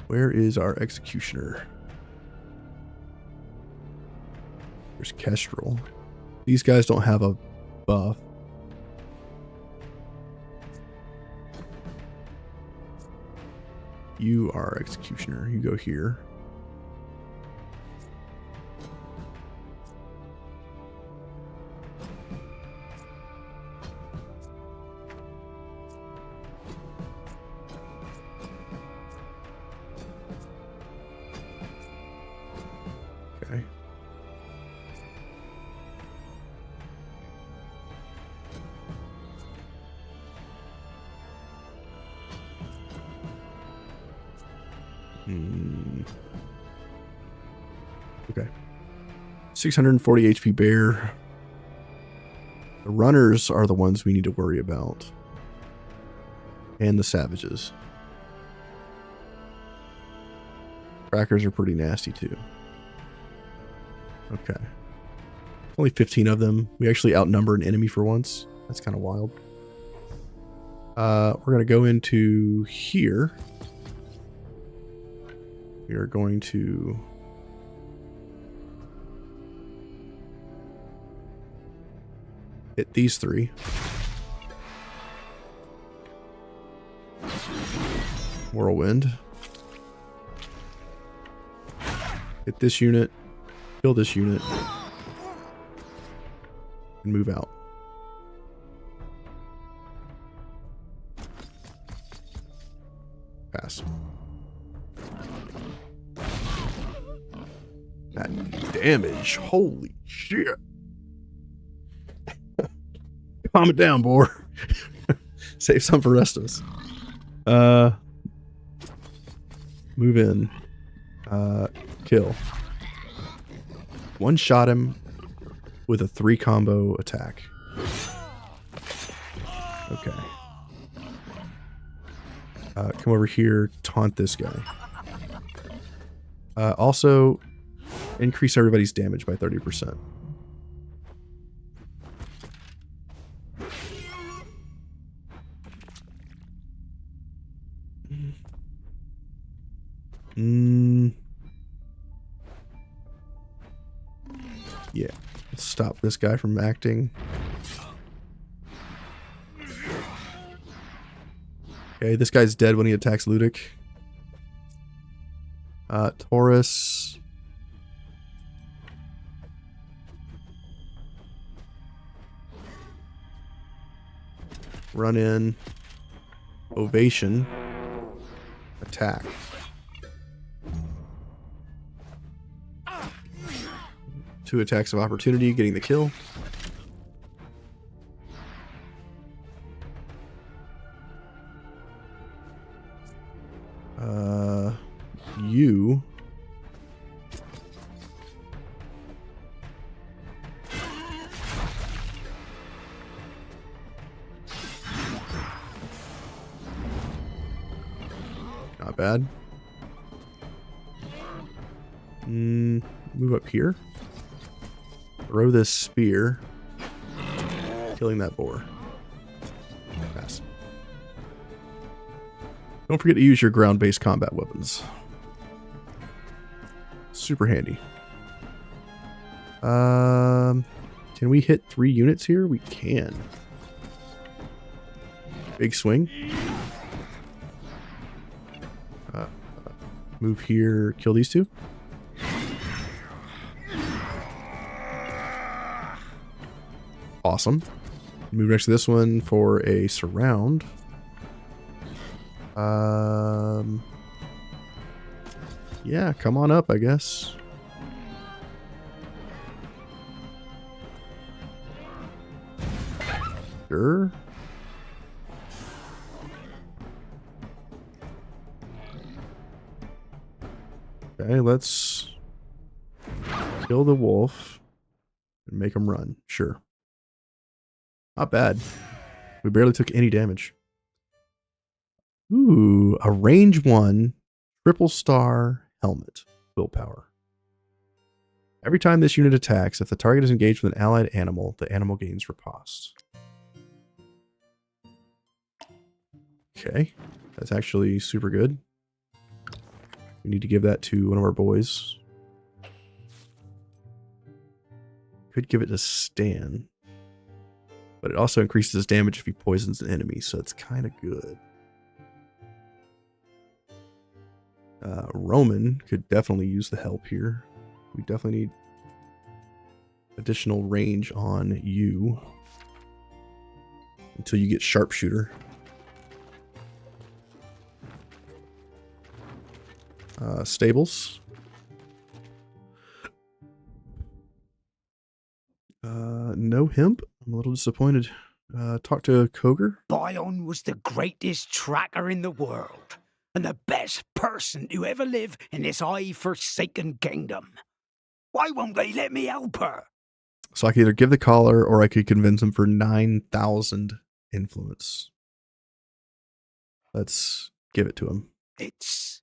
Where is our executioner? There's Kestrel. These guys don't have a buff. You are executioner. You go here. Okay. Okay. 640 HP bear. The runners are the ones we need to worry about. And the savages. Crackers are pretty nasty too. Okay. Only 15 of them. We actually outnumber an enemy for once. That's kind of wild. We're going to go into here. We are going to hit these three. Whirlwind. Hit this unit. Kill this unit. And move out. Pass. That damage. Holy shit. Calm it down, boy. Save some for the rest of us. Move in. Kill. One shot him with a 3 combo attack. Okay. Come over here, taunt this guy. Also, increase everybody's damage by 30%. Yeah, let's stop this guy from acting. Okay, this guy's dead when he attacks Ludic. Taurus. Run in. Ovation. Attack. Two attacks of opportunity, getting the kill. You. Not bad. Move up here. Throw this spear. Killing that boar. Pass. Don't forget to use your ground-based combat weapons. Super handy. Can we hit 3 units here? We can. Big swing. Move here. Kill these 2. Awesome. Move next to this one for a surround. Yeah, come on up, I guess. Sure. Okay, let's kill the wolf and make him run. Sure. Not bad. We barely took any damage. Ooh, a range 1 triple star helmet. Willpower. Every time this unit attacks, if the target is engaged with an allied animal, the animal gains riposte. Okay, that's actually super good. We need to give that to one of our boys. Could give it to Stan. But it also increases his damage if he poisons an enemy, so it's kind of good. Roman could definitely use the help here. We definitely need additional range on you until you get sharpshooter. Stables. No hemp. I'm a little disappointed. Talk to Koger. Bion was the greatest tracker in the world, and the best person to ever live in this forsaken kingdom. Why won't they let me help her? So I could either give the collar or I could convince him for 9,000 influence. Let's give it to him. It's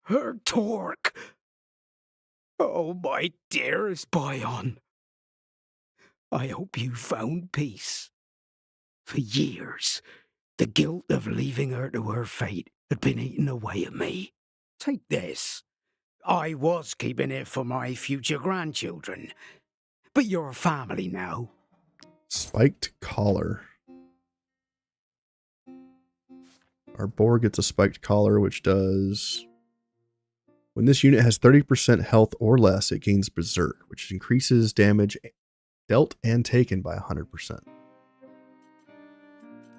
her torque. Oh, my dearest Bion. I hope you found peace. For years, the guilt of leaving her to her fate had been eating away at me. Take this. I was keeping it for my future grandchildren, but you're family now. Spiked collar. Our boar gets a spiked collar, which does... When this unit has 30% health or less, it gains Berserk, which increases damage dealt and taken by 100%.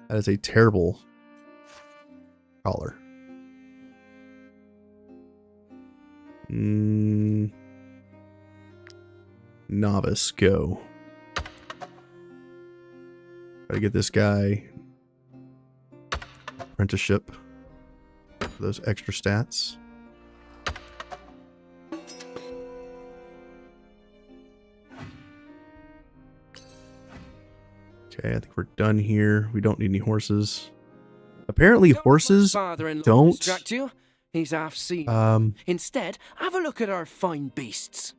That is a terrible collar. Novice, go. Gotta get this guy apprenticeship for those extra stats. Okay, I think we're done here. We don't need any horses. Apparently horses don't... You. He's half seen. Instead, have a look at our fine beasts.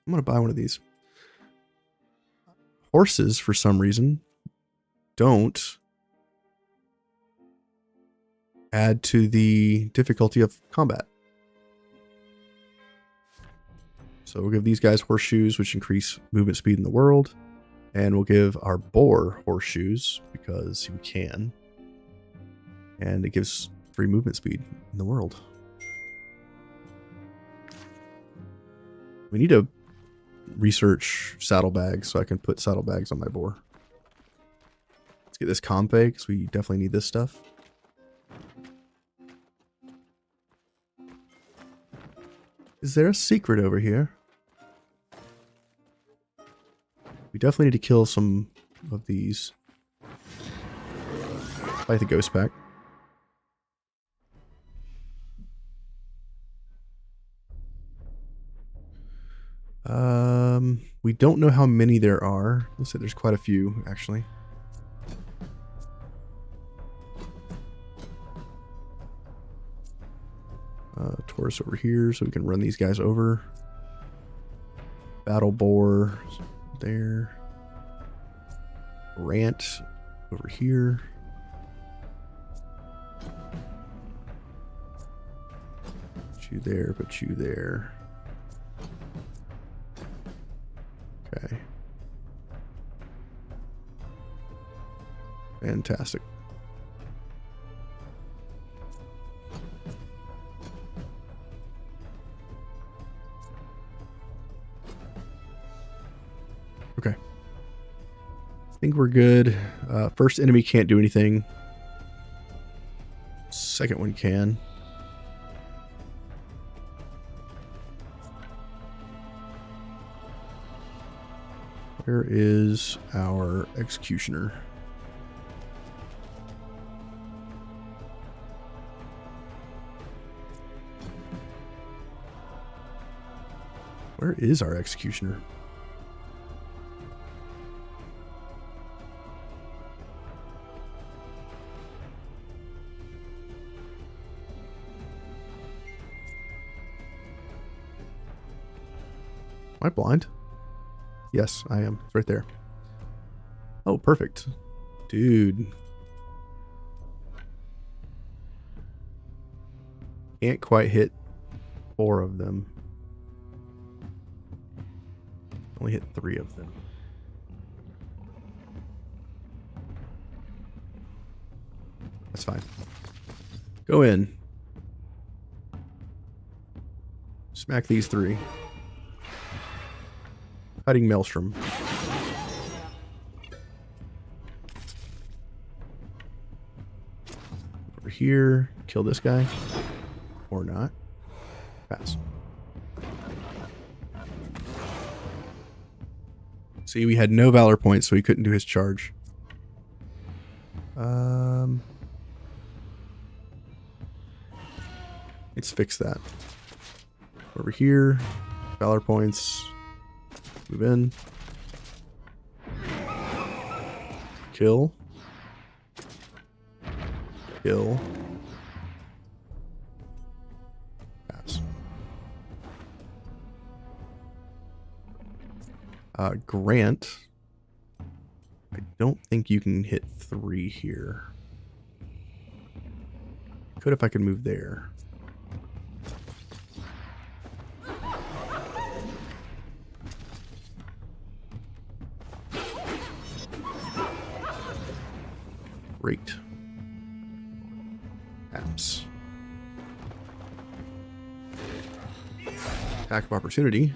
I'm going to buy one of these. Horses, for some reason, don't add to the difficulty of combat. So we'll give these guys horseshoes, which increase movement speed in the world. And we'll give our boar horseshoes, because we can. And it gives free movement speed in the world. We need to research saddlebags so I can put saddlebags on my boar. Let's get this compe, because we definitely need this stuff. Is there a secret over here? We definitely need to kill some of these. Fight the ghost pack. We don't know how many there are. Looks like there's quite a few, actually. Taurus over here, so we can run these guys over. Battle boar there. Rant over here. Put you there, put you there. Okay. Fantastic. Okay. I think we're good. First enemy can't do anything. Second one can. Where is our executioner? Where is our executioner? Am I blind? Yes, I am. It's right there. Oh, perfect. Dude. Can't quite hit 4 of them. Only hit 3 of them. That's fine. Go in. Smack these 3. Cutting Maelstrom. Over here. Kill this guy. Or not. Pass. See, we had no Valor points, so he couldn't do his charge. Let's fix that. Over here. Valor points. Move in. Kill. Kill. Pass. Grant. I don't think you can hit 3 here. Could if I could move there. Great. Apps. Attack of opportunity.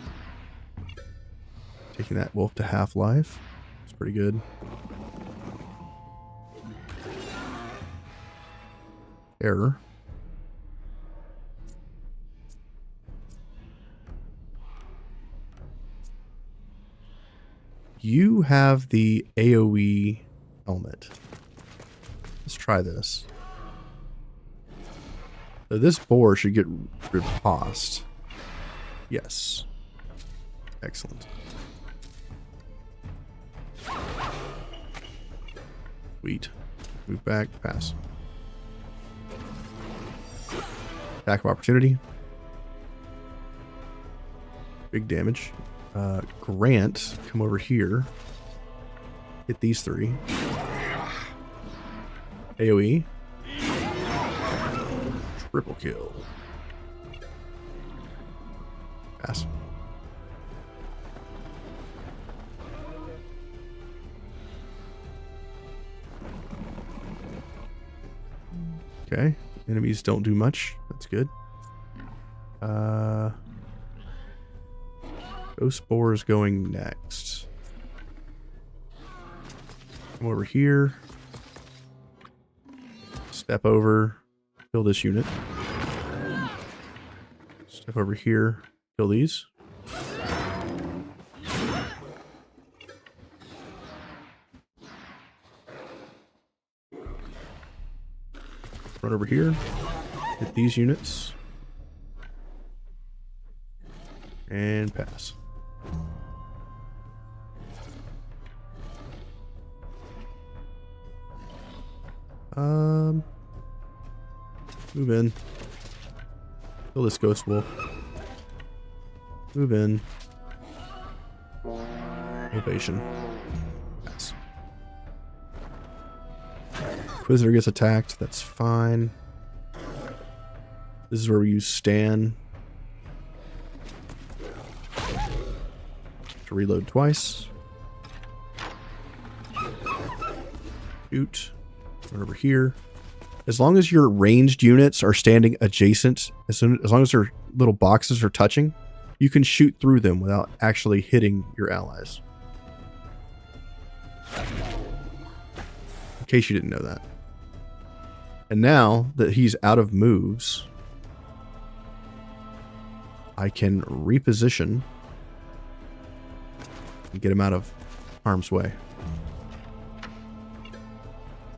Taking that wolf to half-life. It's pretty good. Error. You have the AoE helmet. Let's try this. So this boar should get riposte. Yes. Excellent. Sweet. Move back. Pass. Attack of opportunity. Big damage. Grant, come over here. Hit these 3. AoE. Triple kill. Pass. Okay. Enemies don't do much. That's good. Ghost Spore is going next. Come over here. Step over. Kill this unit. Step over here. Kill these. Run over here. Hit these units. And pass. Move in. Kill this ghost wolf. Move in. Ovation. Pass. Inquisitor gets attacked. That's fine. This is where we use Stan to reload twice. Shoot. Run over here. As long as your ranged units are standing adjacent, as long as their little boxes are touching, you can shoot through them without actually hitting your allies. In case you didn't know that. And now that he's out of moves, I can reposition and get him out of harm's way.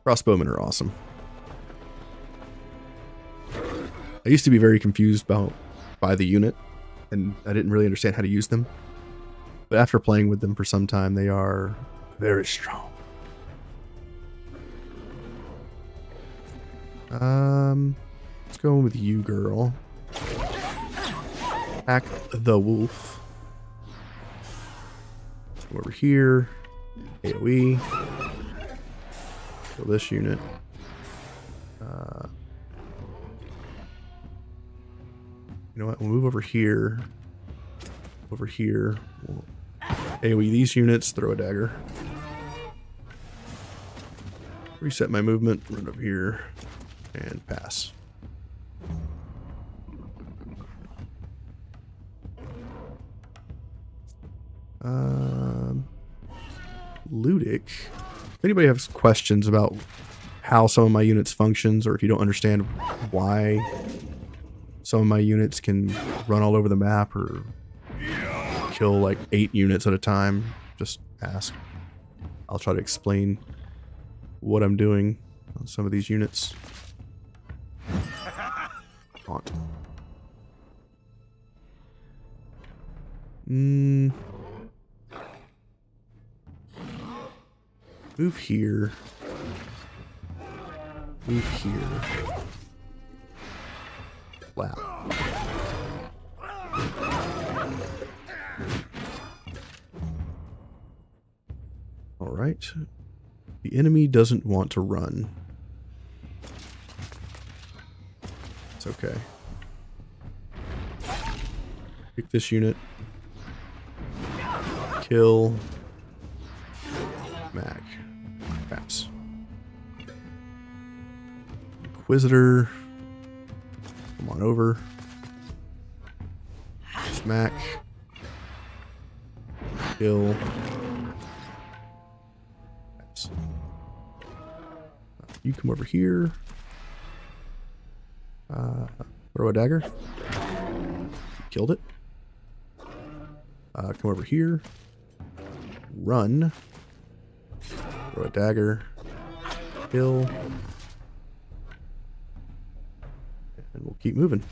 Crossbowmen are awesome. I used to be very confused by the unit, and I didn't really understand how to use them. But after playing with them for some time, they are very strong. Let's go with you, girl. Attack the wolf. Go over here. AoE. Kill this unit. You know what? We'll move over here. Over here. We'll AoE these units, throw a dagger. Reset my movement, run over here, and pass. Ludic. If anybody has questions about how some of my units functions, or if you don't understand why some of my units can run all over the map or kill like 8 units at a time, just ask. I'll try to explain what I'm doing on some of these units. Taunt. Move here. Move here. Wow. All right. The enemy doesn't want to run. It's okay. Pick this unit. Kill. Mag. Perhaps. Inquisitor. Come on over. Smack. Kill. Perhaps. You come over here. Throw a dagger. Killed it. Come over here. Run. Throw a dagger. Kill. And we'll keep moving.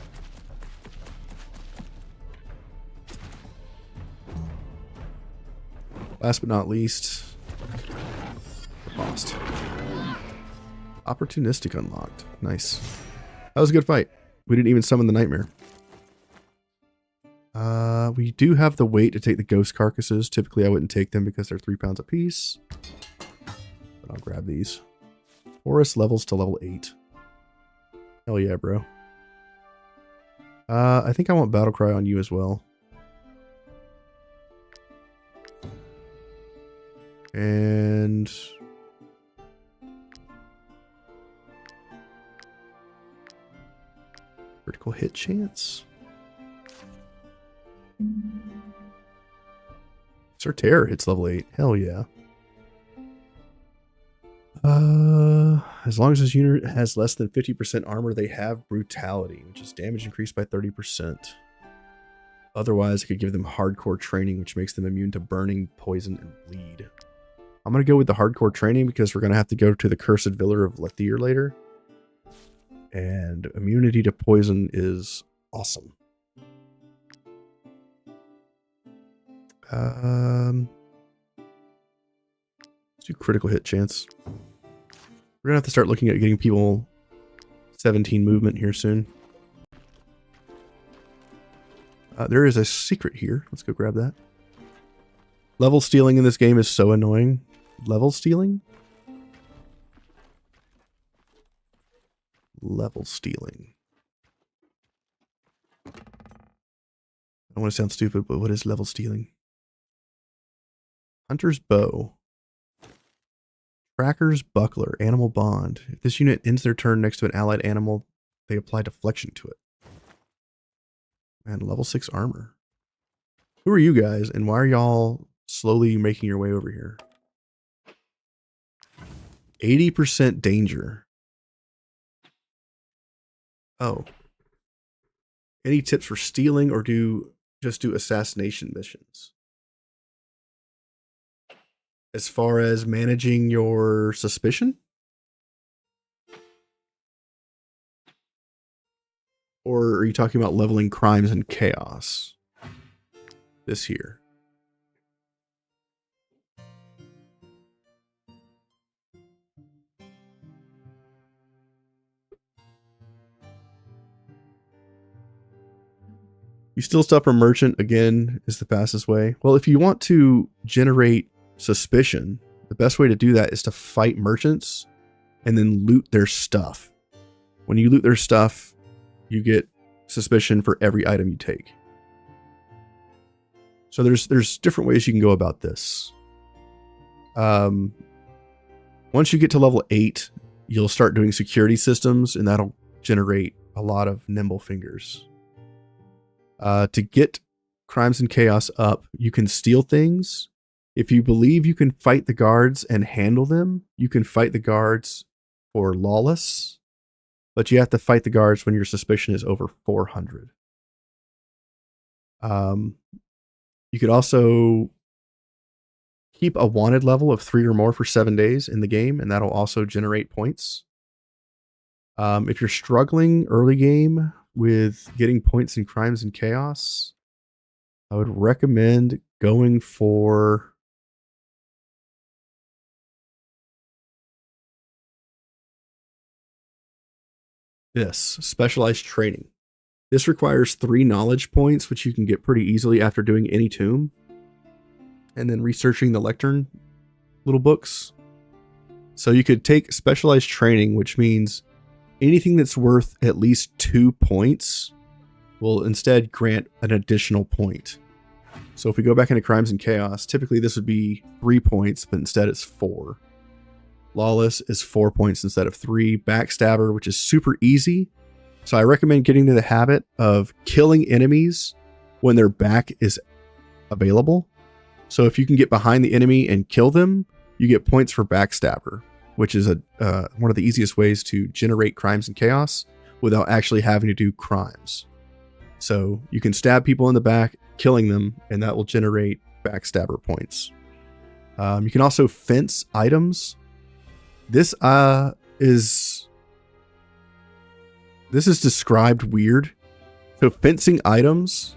Last but not least, lost. Opportunistic unlocked. Nice. That was a good fight. We didn't even summon the nightmare. We do have the weight to take the ghost carcasses. Typically I wouldn't take them because they're 3 pounds apiece. But I'll grab these. Forest levels to level 8. Hell yeah, bro. I think I want battle cry on you as well. And critical hit chance. Sir Terror hits level 8. Hell yeah. As long as this unit has less than 50% armor, they have brutality, which is damage increased by 30%. Otherwise, it could give them hardcore training, which makes them immune to burning, poison, and bleed. I'm going to go with the hardcore training because we're going to have to go to the Cursed Villa of Lair later. And immunity to poison is awesome. Let's do critical hit chance. We're gonna have to start looking at getting people 17 movement here soon. There is a secret here. Let's go grab that. Level stealing in this game is so annoying. Level stealing? Level stealing. I don't want to sound stupid, but what is level stealing? Hunter's Bow. Tracker's Buckler. Animal Bond. If this unit ends their turn next to an allied animal, they apply deflection to it. And level 6 armor. Who are you guys, and why are y'all slowly making your way over here? 80% danger. Oh. Any tips for stealing, or just do assassination missions? As far as managing your suspicion? Or are you talking about leveling crimes and chaos? This here. You steal stuff from merchant, again, is the fastest way. Well, if you want to generate suspicion, the best way to do that is to fight merchants and then loot their stuff. When you loot their stuff, you get suspicion for every item you take. So there's different ways you can go about this. Once you get to level 8, you'll start doing security systems, and that'll generate a lot of nimble fingers. To get crimes and chaos up, you can steal things. If you believe you can fight the guards and handle them, you can fight the guards for lawless, but you have to fight the guards when your suspicion is over 400. You could also keep a wanted level of 3 or more for 7 days in the game, and that'll also generate points. If you're struggling early game with getting points in crimes and chaos, I would recommend going for this specialized training. This requires 3 knowledge points, which you can get pretty easily after doing any tomb, and then researching the lectern little books. So you could take specialized training, which means anything that's worth at least 2 points will instead grant an additional point. So if we go back into crimes and chaos, typically this would be 3 points, but instead it's 4. Lawless is 4 points instead of 3. Backstabber, which is super easy. So I recommend getting to the habit of killing enemies when their back is available. So if you can get behind the enemy and kill them, you get points for backstabber, which is one of the easiest ways to generate crimes and chaos without actually having to do crimes. So you can stab people in the back, killing them, and that will generate backstabber points. You can also fence items. This is described weird. So fencing items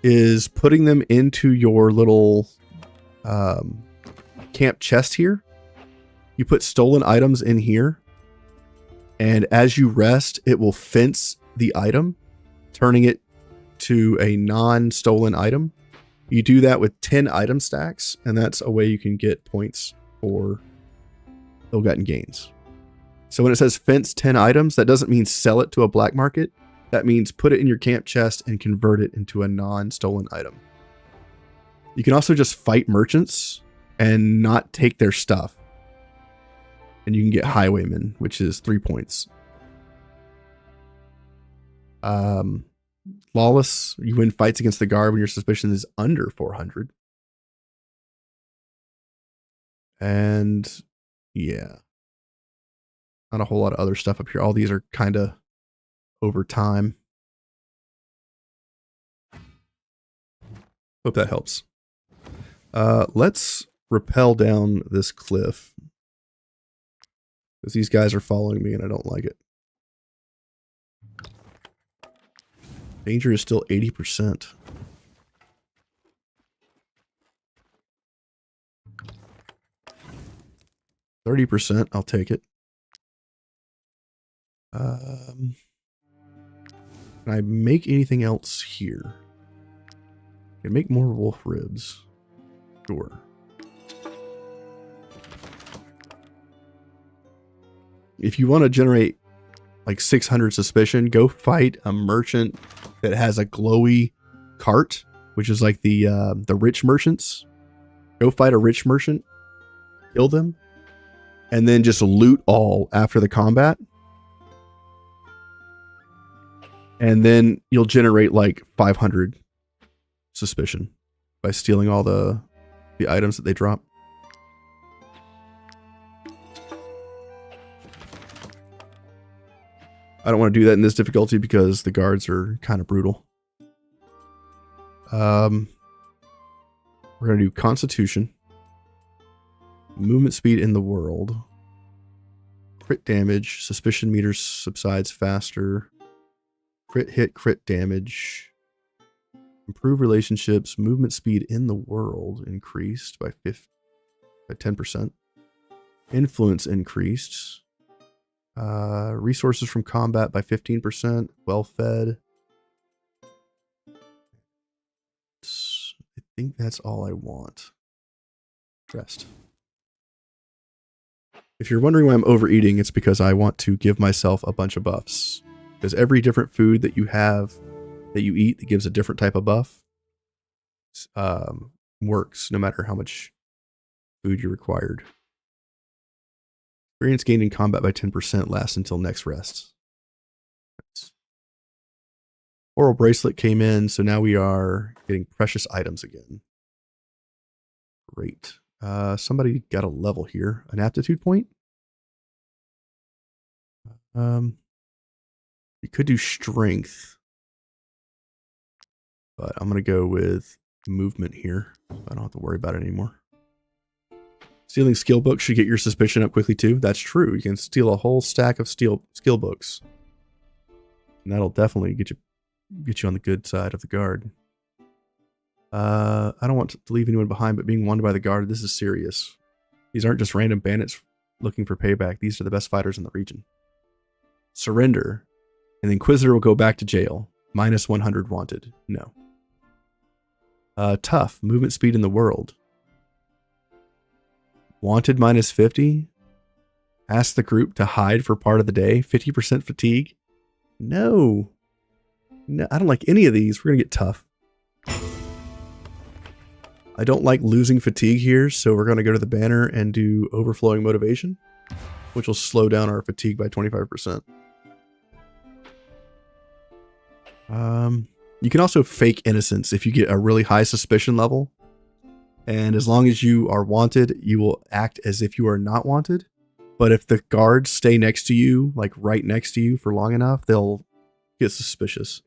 is putting them into your little camp chest here. You put stolen items in here, and as you rest, it will fence the item, turning it to a non-stolen item. You do that with 10 item stacks, and that's a way you can get points for ill-gotten gains. So when it says fence 10 items, that doesn't mean sell it to a black market. That means put it in your camp chest and convert it into a non-stolen item. You can also just fight merchants and not take their stuff. And you can get highwayman, which is 3 points. Lawless, you win fights against the guard when your suspicion is under 400. And yeah, not a whole lot of other stuff up here. All these are kind of over time. Hope that helps. Let's rappel down this cliff, because these guys are following me and I don't like it. Danger is still 80%. 30%, I'll take it. Can I make anything else here? I can make more wolf ribs. Sure. If you want to generate like 600 suspicion, go fight a merchant that has a glowy cart, which is like the rich merchants. Go fight a rich merchant, kill them, and then just loot all after the combat. And then you'll generate like 500 suspicion by stealing all the items that they drop. I don't want to do that in this difficulty because the guards are kind of brutal. We're going to do Constitution. Movement speed in the world. Crit damage. Suspicion meter subsides faster. Crit hit, crit damage. Improve relationships. Movement speed in the world increased by 10%. Influence increased. Resources from combat by 15%. Well fed. I think that's all I want. Rest. If you're wondering why I'm overeating, it's because I want to give myself a bunch of buffs. Because every different food that you have, that you eat, that gives a different type of buff, works no matter how much food you required. Experience gained in combat by 10% lasts until next rest. Oral bracelet came in, so now we are getting precious items again. Great. Somebody got a level here. An aptitude point? We could do strength, but I'm going to go with movement here. I don't have to worry about it anymore. Stealing skill books should get your suspicion up quickly too. That's true. You can steal a whole stack of skill books, and that'll definitely get you on the good side of the guard. I don't want to leave anyone behind, but being wanted by the guard, this is serious. These aren't just random bandits looking for payback. These are the best fighters in the region. Surrender, and the Inquisitor will go back to jail. Minus 100 wanted. No. Tough. Movement speed in the world. Wanted minus 50. Ask the group to hide for part of the day. 50% fatigue. No. No, I don't like any of these. We're going to get tough. I don't like losing fatigue here, so we're going to go to the banner and do overflowing motivation, which will slow down our fatigue by 25%. You can also fake innocence if you get a really high suspicion level. And as long as you are wanted, you will act as if you are not wanted. But if the guards stay next to you, like right next to you for long enough, they'll get suspicious.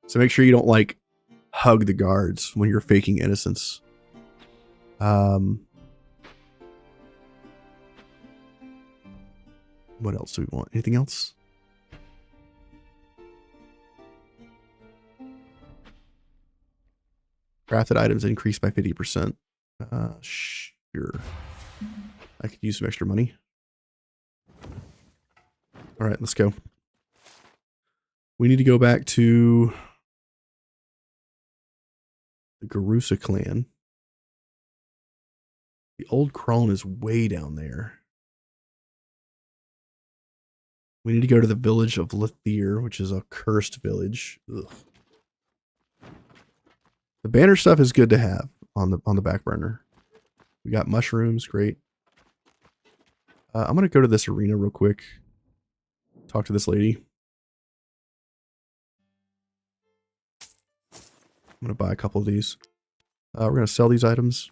So make sure you don't like hug the guards when you're faking innocence. What else do we want? Anything else? Crafted items increased by 50%. Sure. I could use some extra money. All right, let's go. We need to go back to the Garusa clan. The old crone is way down there. We need to go to the village of Lair, which is a cursed village. Ugh. The banner stuff is good to have on the back burner. We got mushrooms, great. I'm gonna go to this arena real quick. Talk to this lady. I'm gonna buy a couple of these. We're gonna sell these items.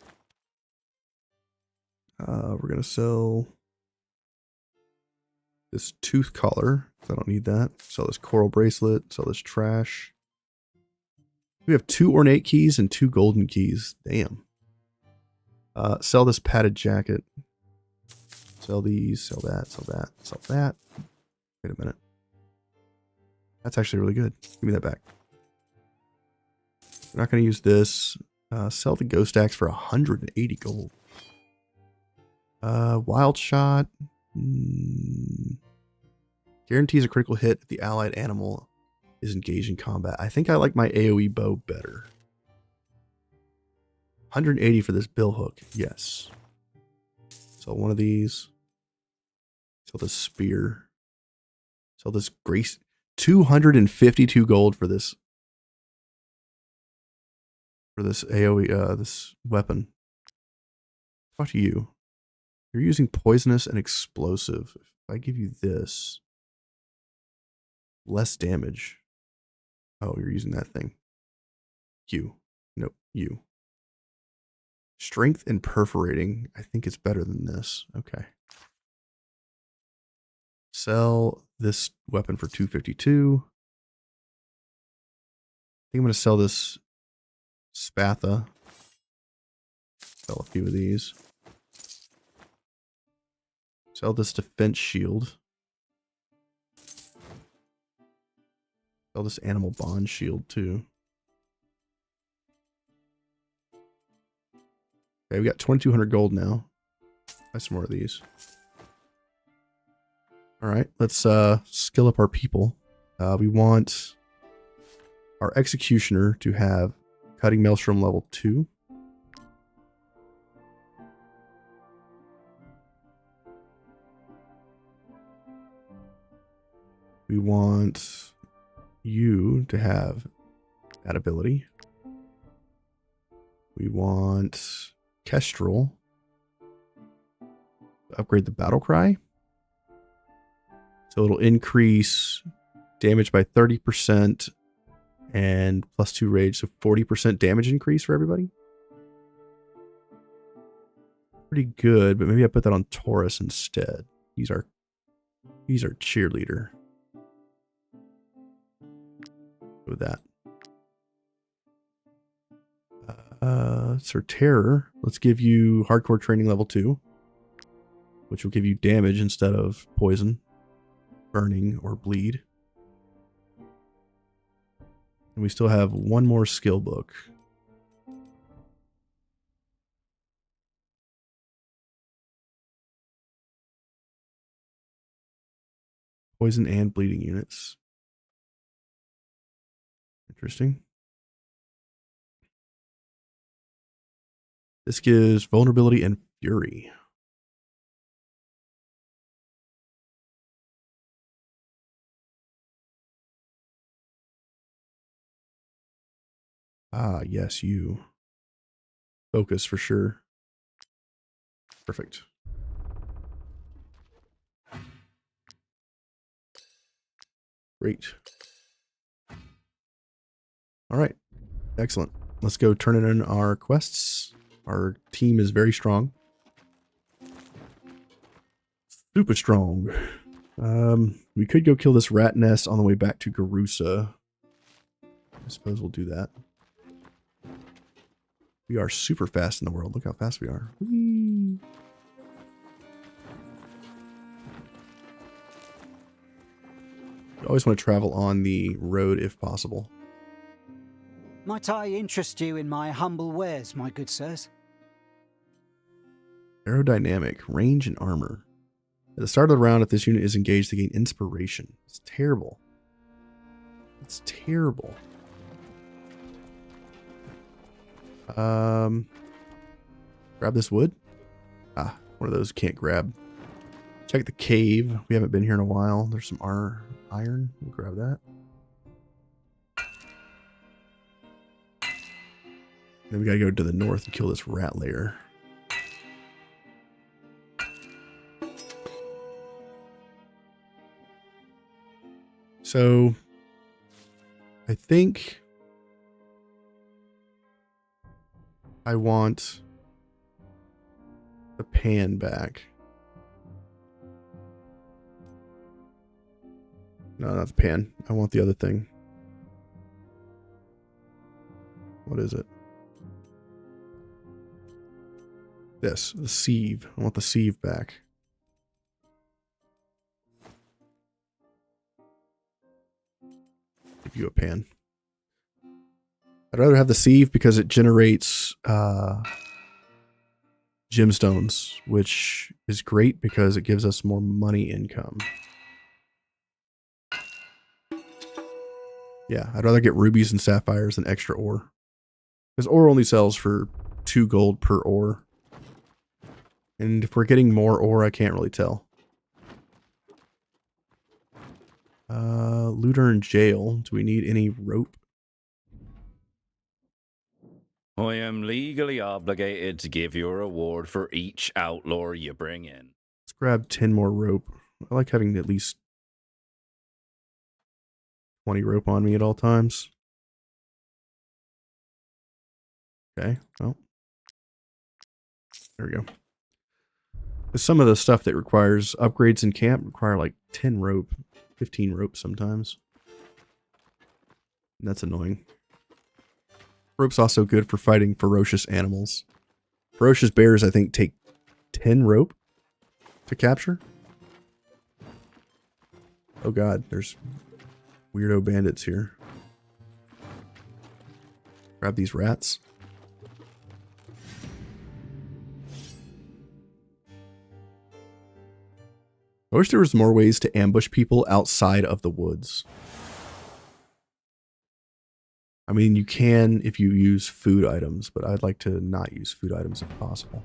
We're gonna sell this tooth collar. I don't need that. Sell this coral bracelet. Sell this trash. We have 2 ornate keys and 2 golden keys. Damn. Sell this padded jacket. Sell these. Sell that. Sell that. Sell that. Wait a minute. That's actually really good. Give me that back. We're not going to use this. Sell the ghost axe for 180 gold. Wild shot. Guarantees a critical hit if the allied animal is engaged in combat. I think I like my AoE bow better. 180 for this bill hook. Yes. Sell one of these. Sell this spear. Sell this grace. 252 gold for this. For this AoE, this weapon. Talk to you. You're using poisonous and explosive. If I give you this, less damage. Oh, you're using that thing. Q. Nope, you. Strength and perforating. I think it's better than this. Okay. Sell this weapon for 252. I think I'm going to sell this spatha. Sell a few of these. Sell this defense shield. Sell this animal bond shield too. Okay, we got 2,200 gold now. Buy some more of these. All right, let's skill up our people. We want our executioner to have cutting maelstrom level 2. We want you to have that ability. We want Kestrel to upgrade the battle cry. So it'll increase damage by 30% and +2 rage, so 40% damage increase for everybody. Pretty good, but maybe I put that on Taurus instead. He's our cheerleader. With that. Sir Terror, let's give you hardcore training level 2, which will give you damage instead of poison, burning, or bleed. And we still have one more skill book. Poison and bleeding units. Interesting. This gives vulnerability and fury. Ah, yes, you. Focus for sure. Perfect. Great. All right. Excellent. Let's go turn in our quests. Our team is very strong. Super strong. We could go kill this rat nest on the way back to Garusa. I suppose we'll do that. We are super fast in the world. Look how fast we are. Whee! You always want to travel on the road if possible. Might I interest you in my humble wares, my good sirs? Aerodynamic, range, and armor. At the start of the round, if this unit is engaged, they gain inspiration. It's terrible. It's terrible. Grab this wood. Ah, one of those can't grab. Check the cave. We haven't been here in a while. There's some iron. We'll grab that. Then we gotta go to the north and kill this rat lair. So, I think I want the pan back. No, not the pan. I want the other thing. What is it? This, the sieve. I want the sieve back. Give you a pan. I'd rather have the sieve because it generates gemstones, which is great because it gives us more money income. Yeah, I'd rather get rubies and sapphires than extra ore. Because ore only sells for 2 gold per ore. And if we're getting more ore, I can't really tell. Ludern Jail. Do we need any rope? I am legally obligated to give you a reward for each outlaw you bring in. Let's grab 10 more rope. I like having at least 20 rope on me at all times. Okay, well. There we go. Some of the stuff that requires upgrades in camp require like 10 rope, 15 rope sometimes. And that's annoying. Rope's also good for fighting ferocious animals. Ferocious bears, I think, take 10 rope to capture. Oh god, there's weirdo bandits here. Grab these rats. I wish there was more ways to ambush people outside of the woods. I mean, you can if you use food items, but I'd like to not use food items if possible.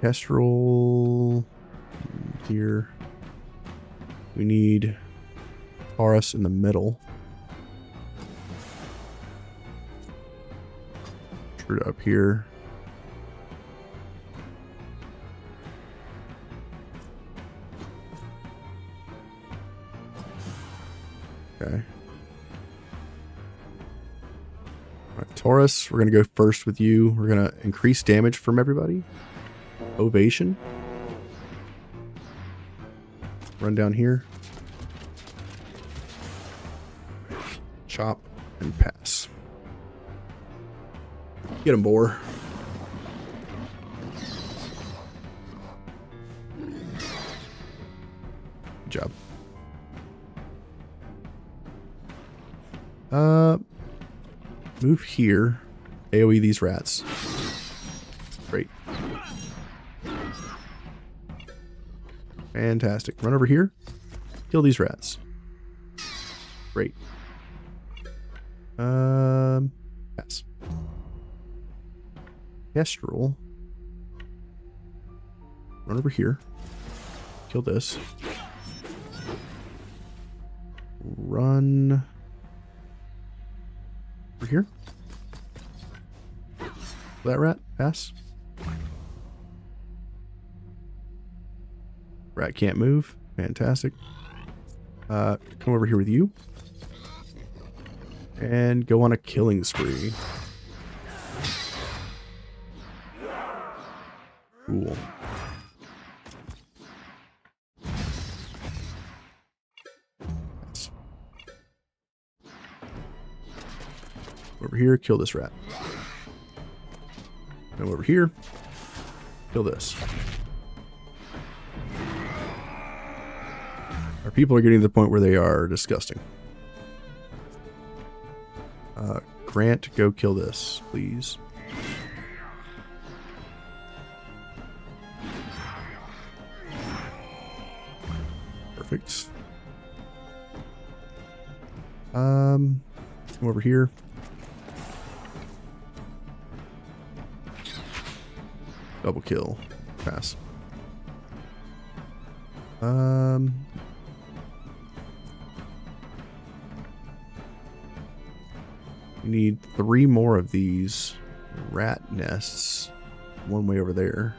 Kestrel here. We need Taurus in the middle. Screwed up here. Okay. Alright, Taurus, we're going to go first with you. We're going to increase damage from everybody. Ovation. Run down here. Chop and pass. Get him, boar. Good job. Move here. AoE these rats. Great. Fantastic. Run over here. Kill these rats. Great. Pass. Kestrel. Run over here. Kill this. Run over here. That rat. Pass. Rat can't move. Fantastic. Come over here with you. And go on a killing spree. Cool. Yes. Over here, kill this rat. Come over here, kill this. Our people are getting to the point where they are disgusting. Grant, go kill this, please. Perfect. Come over here. Double kill. Pass. We need 3 more of these rat nests. One way over there.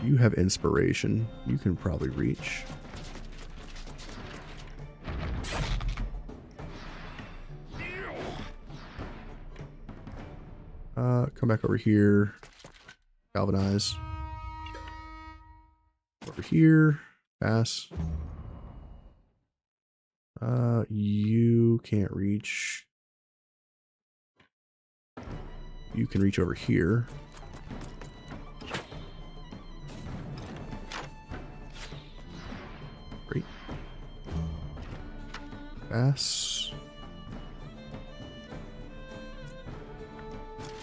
You have inspiration. You can probably reach. Come back over here. Galvanize. Over here. Pass. You can't reach. You can reach over here. Great. Pass.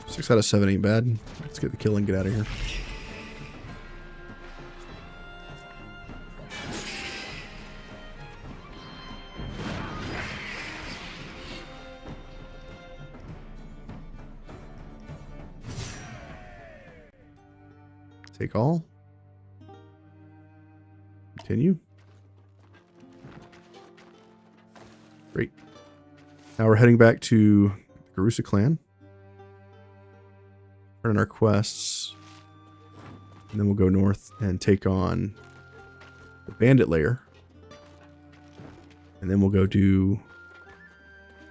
6 out of 7 ain't bad. Let's get the kill and get out of here. Take all. Continue. Great. Now we're heading back to the Garusa clan. Turn in our quests. And then we'll go north and take on the Bandit Lair. And then we'll go do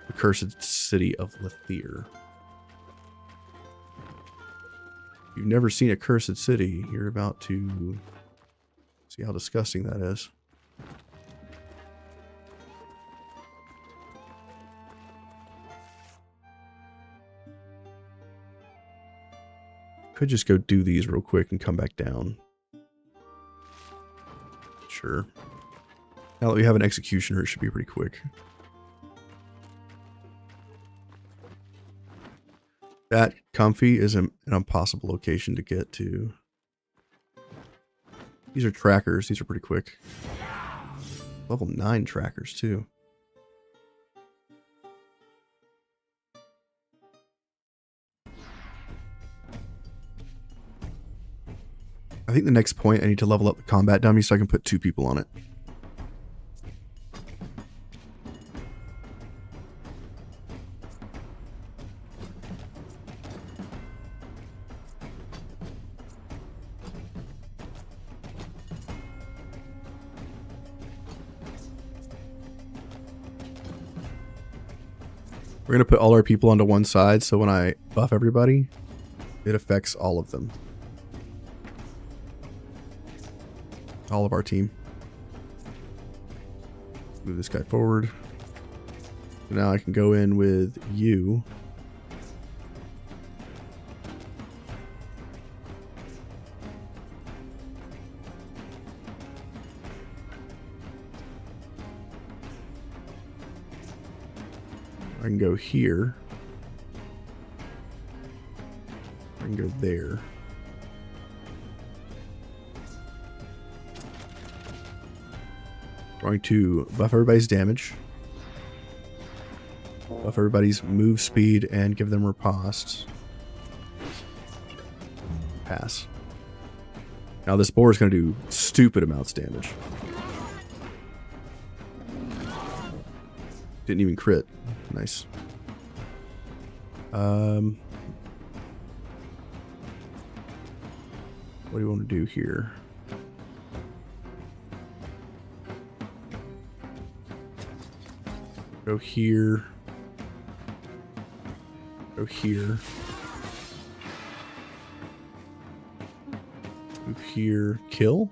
the Cursed City of Lair. If you've never seen a cursed city, you're about to see how disgusting that is. Could just go do these real quick and come back down. Sure. Now that we have an executioner, it should be pretty quick. That comfy is an impossible location to get to. These are trackers. These are pretty quick. Level 9 trackers, too. I think the next point I need to level up the combat dummy so I can put 2 people on it. We're going to put all our people onto one side, so when I buff everybody, it affects all of them. All of our team. Move this guy forward. So now I can go in with you. I can go here. I can go there. Going to buff everybody's damage. Buff everybody's move speed and give them riposte. Pass. Now this boar is going to do stupid amounts of damage. Didn't even crit. Nice. What do you want to do here? Go here. Go here. Move here. Kill.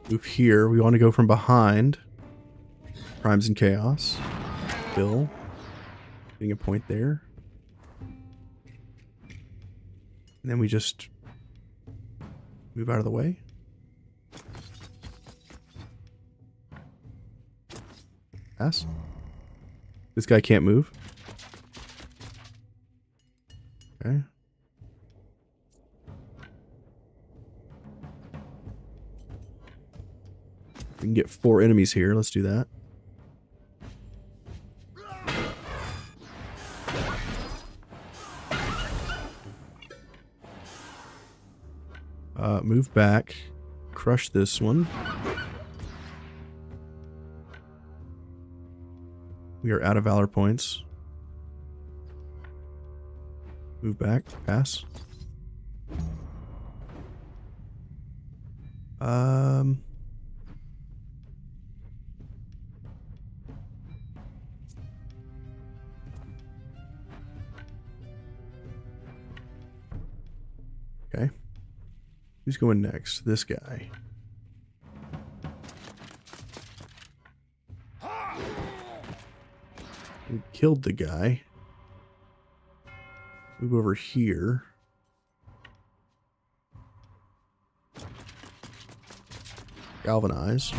Move here. We want to go from behind. Crimes and chaos. Kill. Getting a point there. And then we just move out of the way. Pass. This guy can't move. Okay. We can get 4 enemies here. Let's do that. Move back. Crush this one. We are out of valor points. Move back. Pass. Okay. Who's going next? This guy. We killed the guy. Move over here. Galvanize.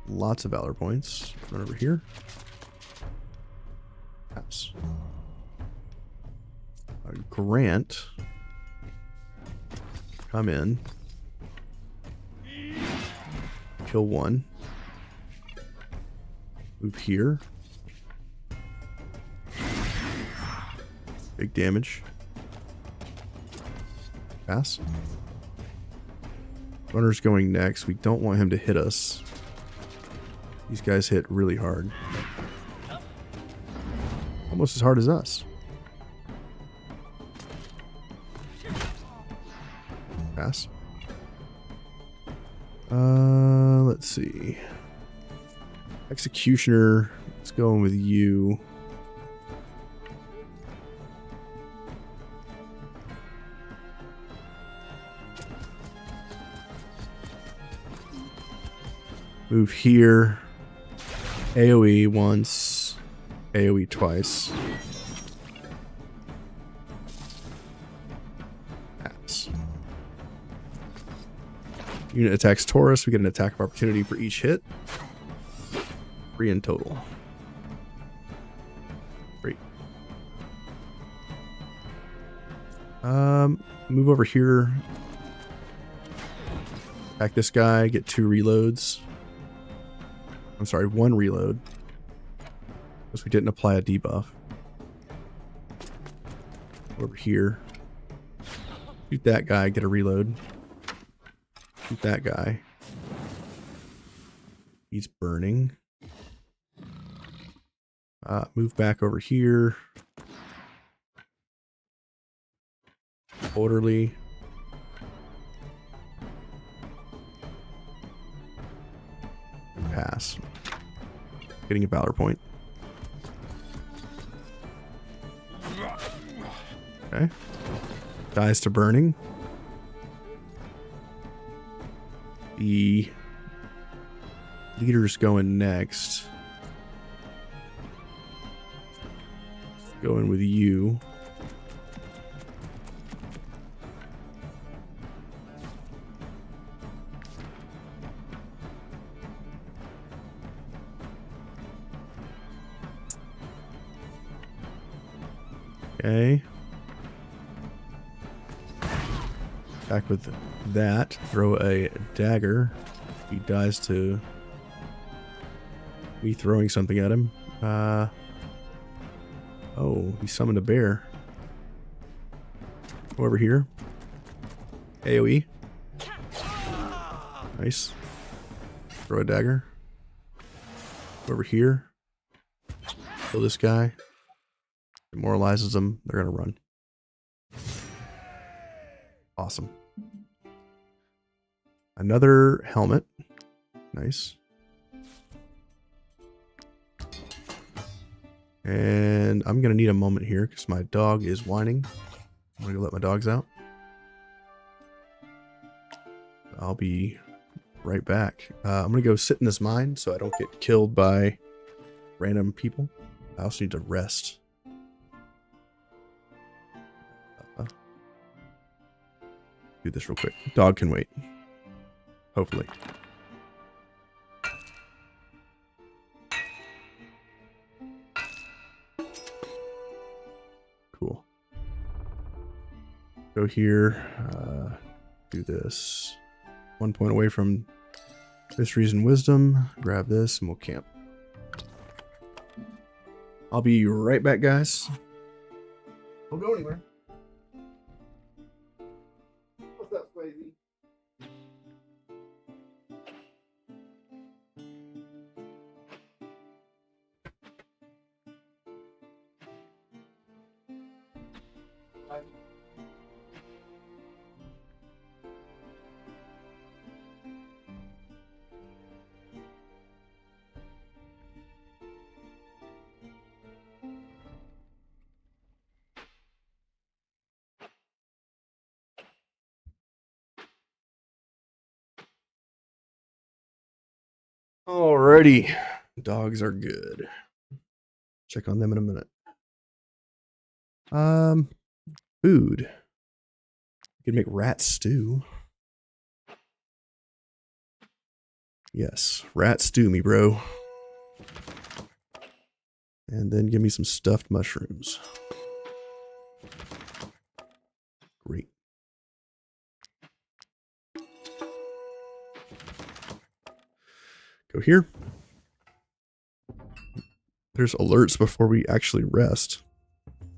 Lots of valor points. Run over here. Pass. Grant. Come in. Kill one. Move here. Big damage. Pass. Runner's going next. We don't want him to hit us. These guys hit really hard. Almost as hard as us. Pass. Let's see. Executioner. Let's go in with you. Move here. AoE once. AoE twice. Pass. Unit attacks Taurus. We get an attack of opportunity for each hit. 3 in total. Great. Move over here. Attack this guy. Get 2 reloads. I'm sorry, 1 reload. Because we didn't apply a debuff. Over here. Shoot that guy, get a reload. Shoot that guy. He's burning. Move back over here. Orderly. Pass. Getting a valor point. Okay. Dies to burning. The leader's going next. Going with you. Okay. Back with that. Throw a dagger. He dies to me throwing something at him. Oh, he summoned a bear. Go over here. AoE. Nice. Throw a dagger. Go over here. Kill this guy. Demoralizes them. They're gonna run. Awesome. Another helmet. Nice. And I'm gonna need a moment here because my dog is whining. I'm gonna go let my dogs out. I'll be right back. I'm gonna go sit in this mine so I don't get killed by random people. I also need to rest. Do this real quick. Dog can wait. Hopefully. Cool. Go here. Do this. 1 point away from Mysteries and Wisdom. Grab this and we'll camp. I'll be right back, guys. Don't go anywhere. What's up, Swayze? Alrighty. Dogs are good. Check on them in a minute. Food. You can make rat stew. Yes, rat stew me, bro. And then give me some stuffed mushrooms. Great. Go here. There's alerts before we actually rest.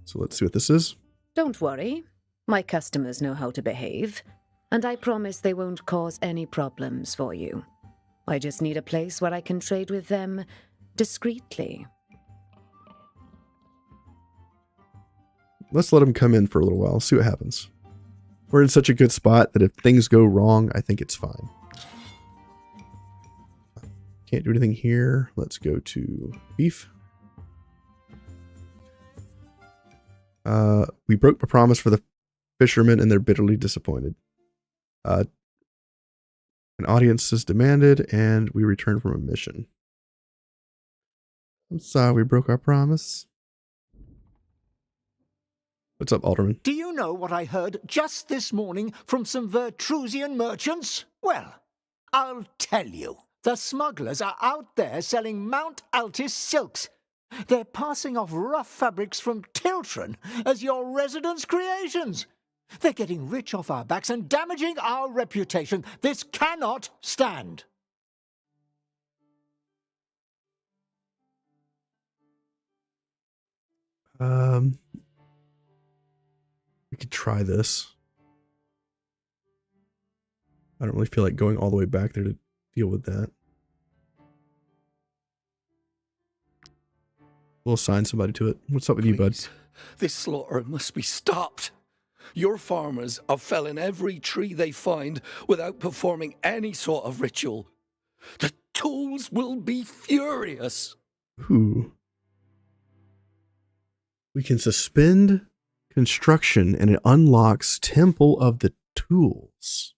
So let's see what this is. Don't worry. My customers know how to behave, and I promise they won't cause any problems for you. I just need a place where I can trade with them discreetly. Let's let them come in for a little while, see what happens. We're in such a good spot that if things go wrong, I think it's fine. Can't do anything here. Let's go to Fief. We broke the promise for the fishermen and they're bitterly disappointed. An audience is demanded and we return from a mission. I'm sorry we broke our promise. What's up, Alderman? Do you know what I heard just this morning from some Vertrusian merchants? Well, I'll tell you. The smugglers are out there selling Mount Altis silks. They're passing off rough fabrics from Tiltron as your residents' creations. They're getting rich off our backs and damaging our reputation. This cannot stand. could try this. I don't really feel like going all the way back there to deal with that. We'll assign somebody to it. What's up with you, bud? This slaughter must be stopped. Your farmers are felling every tree they find without performing any sort of ritual. The tools will be furious. Ooh. We can suspend construction and it unlocks Temple of the Tools.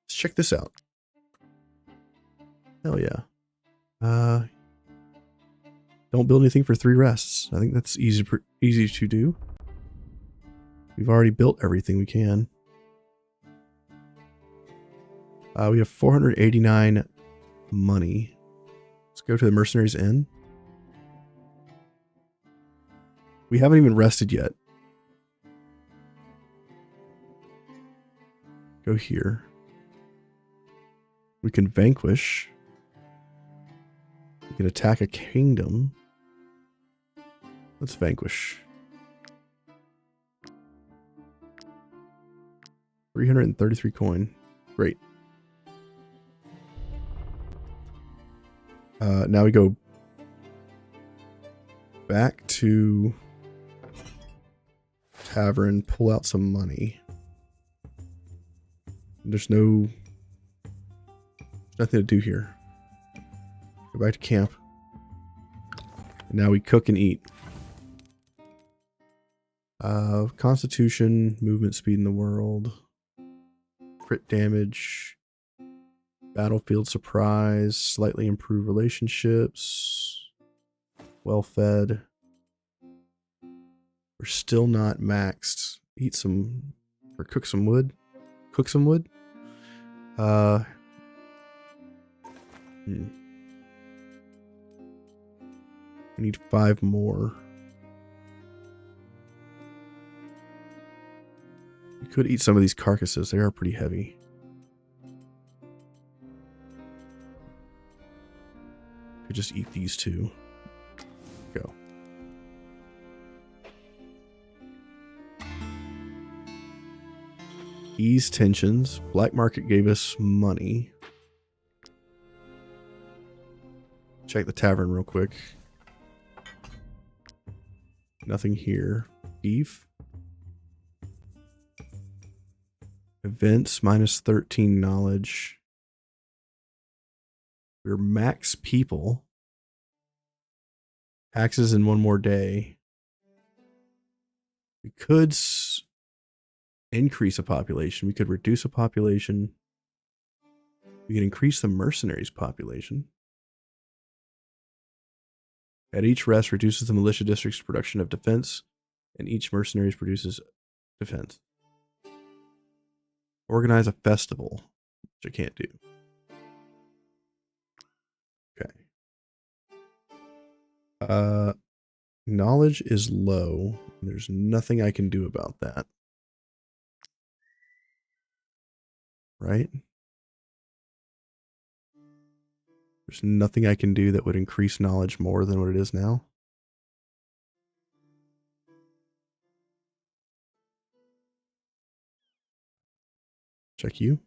Let's check this out. Hell yeah. Don't build anything for 3 rests. I think that's easy to do. We've already built everything we can. We have 489 money. Let's go to the Mercenaries Inn. We haven't even rested yet. Go here. We can vanquish. We can attack a kingdom. Let's vanquish. 333 coin. Great. Now we go back to Tavern, pull out some money. There's nothing to do here. Go back to camp. And now we cook and eat. Constitution, movement speed in the world, crit damage, battlefield surprise, slightly improved relationships, well fed. We're still not maxed. Eat some, or cook some wood. Cook some wood. We need 5 more. We could eat some of these carcasses. They are pretty heavy. Could just eat these 2. Go. Ease tensions. Black market gave us money. Check the tavern real quick. Nothing here. Fief. Events minus 13 knowledge. We're max people. Taxes in 1 more day. We could increase a population. We could reduce a population. We could increase the mercenaries population. At each rest reduces the militia district's production of defense, and each mercenaries produces defense. Organize a festival, which I can't do. Okay. Knowledge is low. There's nothing I can do about that. Right? There's nothing I can do that would increase knowledge more than what it is now. Check you.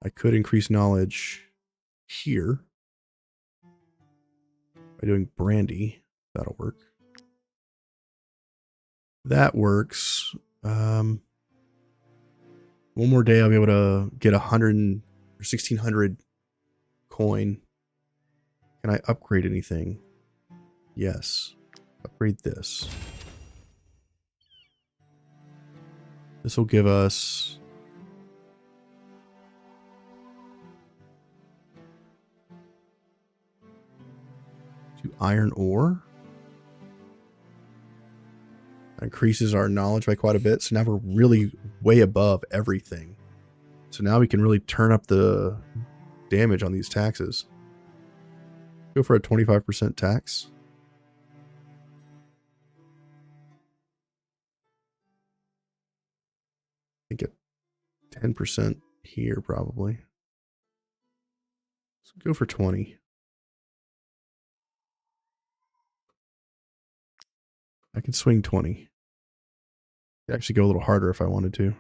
I could increase knowledge here by doing brandy. That'll work. That works. One more day I'll be able to get 100 or 1600 coin. Can I upgrade anything? Yes. Upgrade this. This will give us iron ore. That increases our knowledge by quite a bit. So now we're really way above everything. So now we can really turn up the damage on these taxes. Go for a 25% tax. I think at 10% here probably. So go for 20. I can swing 20. I'd actually go a little harder if I wanted to.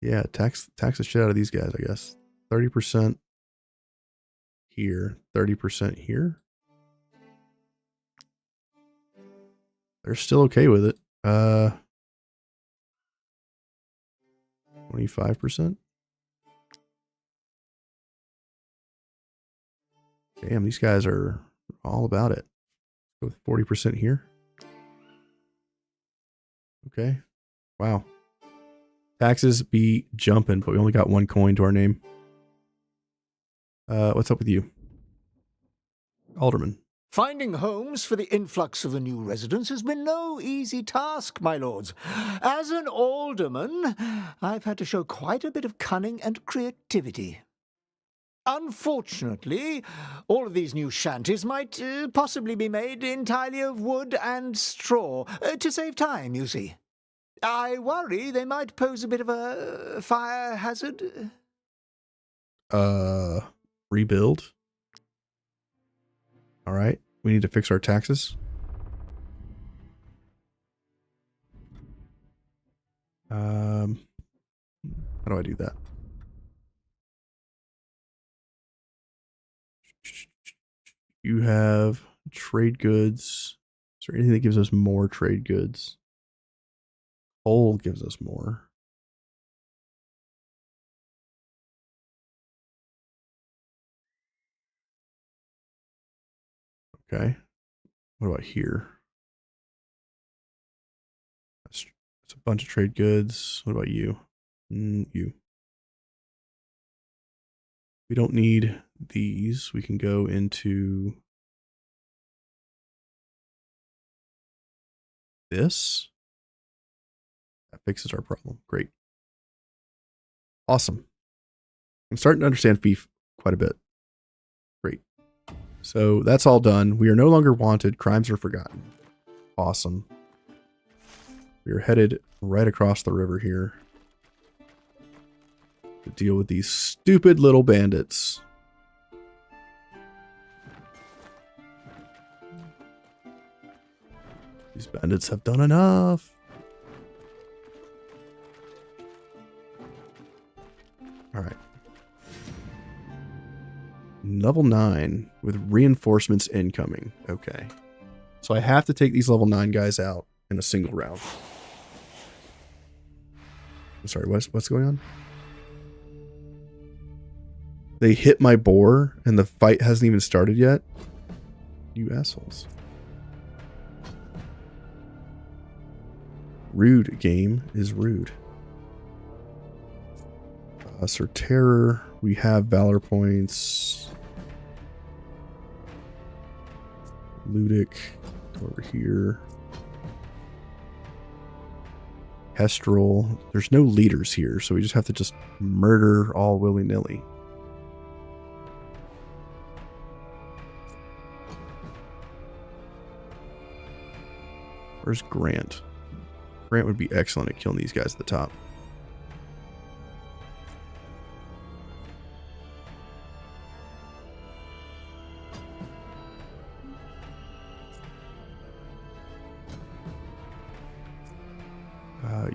Yeah, tax the shit out of these guys, I guess. 30% here, 30% here. They're still okay with it. 25%. Damn, these guys are all about it. Go with 40% here. Okay. Wow. Taxes be jumping, but we only got 1 coin to our name. What's up with you? Alderman. Finding homes for the influx of the new residents has been no easy task, my lords. As an alderman, I've had to show quite a bit of cunning and creativity. Unfortunately, all of these new shanties might possibly be made entirely of wood and straw, to save time, you see. I worry they might pose a bit of a fire hazard. Rebuild. All right. We need to fix our taxes. How do I do that? You have trade goods. Is there anything that gives us more trade goods? Coal gives us more. Okay. What about here? That's a bunch of trade goods. What about you? You. We don't need these. We can go into this. That fixes our problem. Great. Awesome. I'm starting to understand Fief quite a bit. Great. So that's all done. We are no longer wanted. Crimes are forgotten. Awesome. We are headed right across the river here to deal with these stupid little bandits. These bandits have done enough. All right. Level 9 with reinforcements incoming. Okay. So I have to take these level 9 guys out in a single round. I'm sorry, what's going on? They hit my boar and the fight hasn't even started yet? You assholes. Rude game is rude. Sir Terror. We have Valor points. Ludic. Go over here. Kestrel. There's no leaders here, so we just have to just murder all willy-nilly. Where's Grant? Grant would be excellent at killing these guys at the top.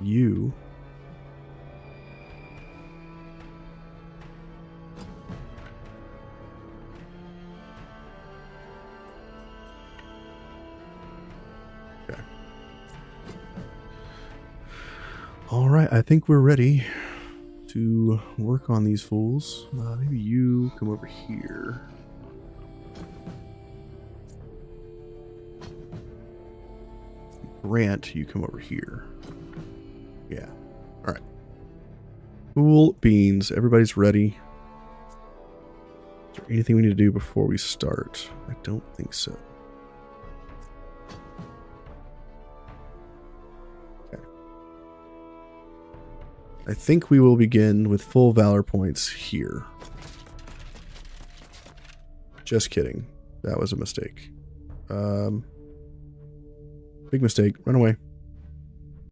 You. Okay. All right, I think we're ready to work on these fools. Maybe you come over here. Grant, you come over here. Yeah. All right. Cool beans. Everybody's ready. Is there anything we need to do before we start? I don't think so. Okay. I think we will begin with full valor points here. Just kidding. That was a mistake. Big mistake. Run away.